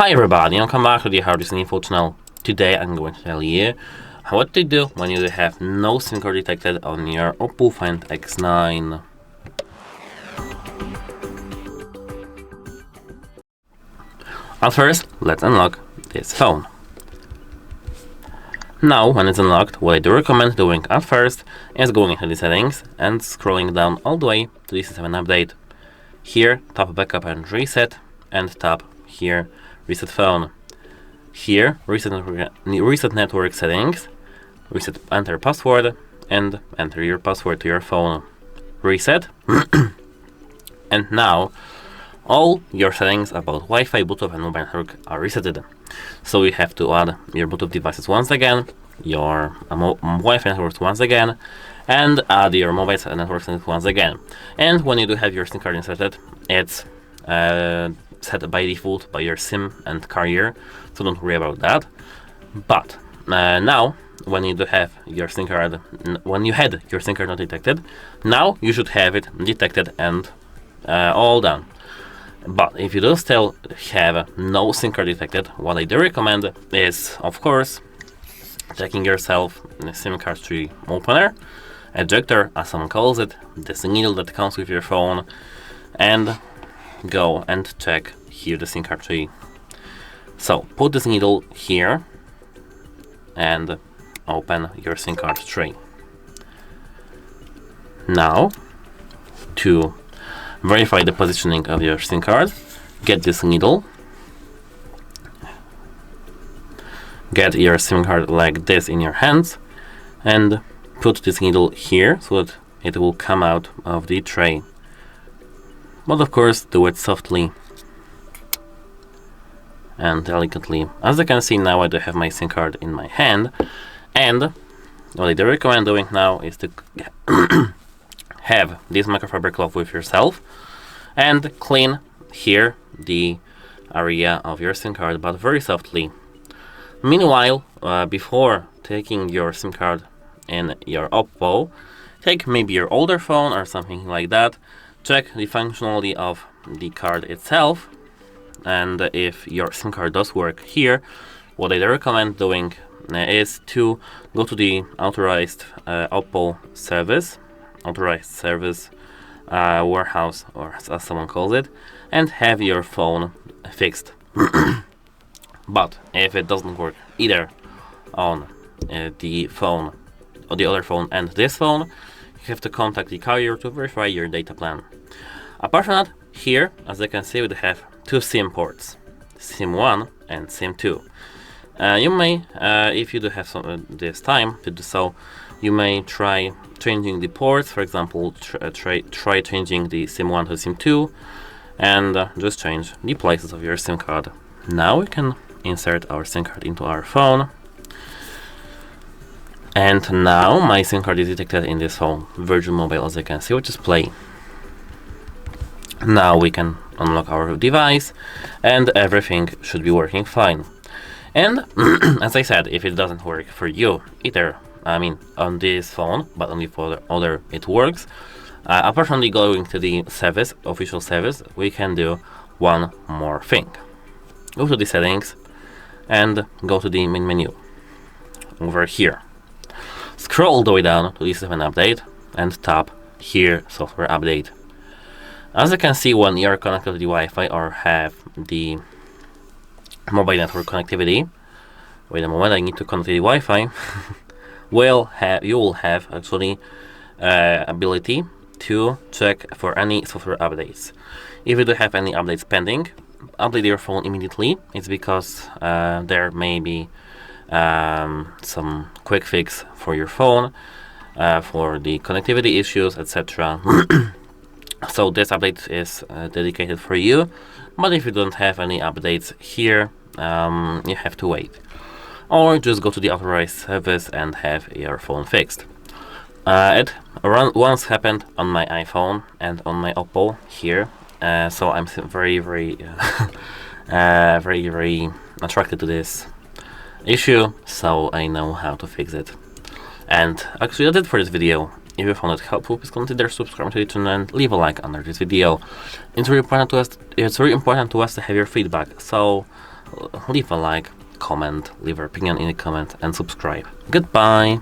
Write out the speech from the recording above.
Hi everybody, welcome back to the HardReset.Info channel. Today I'm going to tell you what to do when you have no SIM card detected on your OPPO Find X9. At first, let's unlock this phone. Now, when it's unlocked, what I do recommend doing at first is going into the settings and scrolling down all the way to the SIM update. Here, tap backup and reset, and tap here reset phone. Here, reset network settings, enter password, and enter your password to your phone. Reset, and now all your settings about Wi-Fi, Bluetooth, and mobile network are resetted. So you have to add your Bluetooth devices once again, your Wi-Fi networks once again, and add your mobile networks once again. And when you do have your SIM card inserted, it's set by default by your SIM and carrier, so don't worry about that. But now, when you do have your SIM card, when you had your SIM card not detected, now you should have it detected and all done. But if you do still have no SIM card detected, what I do recommend is, of course, checking yourself the SIM card tree opener, ejector, as someone calls it, this needle that comes with your phone, and go and check here the SIM card tree. So put this needle here and open your SIM card tree. Now, to verify the positioning of your SIM card, get this needle, get your SIM card like this in your hands, and put this needle here so that it will come out of the tray. But of course, do it softly and delicately. As you can see, now I do have my SIM card in my hand, and what I do recommend doing now is to have this microfiber cloth with yourself and clean here the area of your SIM card, but very softly. Meanwhile, before taking your SIM card in your OPPO, take maybe your older phone or something like that, check the functionality of the card itself, and if your SIM card does work here, what I recommend doing is to go to the authorized OPPO service, warehouse, or as someone calls it, and have your phone fixed. But if it doesn't work either on the phone or the other phone and this phone, you have to contact the carrier to verify your data plan. Apart from that, here, as you can see, we have two SIM ports, SIM1 and SIM2. You may, if you do have this time to do so, you may try changing the ports. For example, try changing the SIM1 to SIM2, and just change the places of your SIM card. Now we can insert our SIM card into our phone. And now my SIM card is detected in this phone, Virgin Mobile, as you can see, which is play. Now we can unlock our device and everything should be working fine. And as I said, if it doesn't work for you either, I mean on this phone, but only for the other it works, apart from going to the service, official service, we can do one more thing. Go to the settings and go to the main menu over here. Scroll all the way down to the SIM update and tap here software update. As you can see, when you are connected to the Wi-Fi or have the mobile network connectivity, wait a moment, I need to connect to the Wi-Fi. You will have actually ability to check for any software updates. If you do have any updates pending, update your phone immediately. It's because there may be some quick fix for your phone, for the connectivity issues, etc. So this update is dedicated for you, but if you don't have any updates here, you have to wait. Or just go to the authorized service and have your phone fixed. It once happened on my iPhone and on my OPPO here, so I'm very attracted to this issue, so I know how to fix it. And actually that's it for this video. If you found it helpful, please consider subscribing to the channel and leave a like under this video. It's very important to us to have your feedback. So leave a like, comment, leave your opinion in the comment, and subscribe. Goodbye!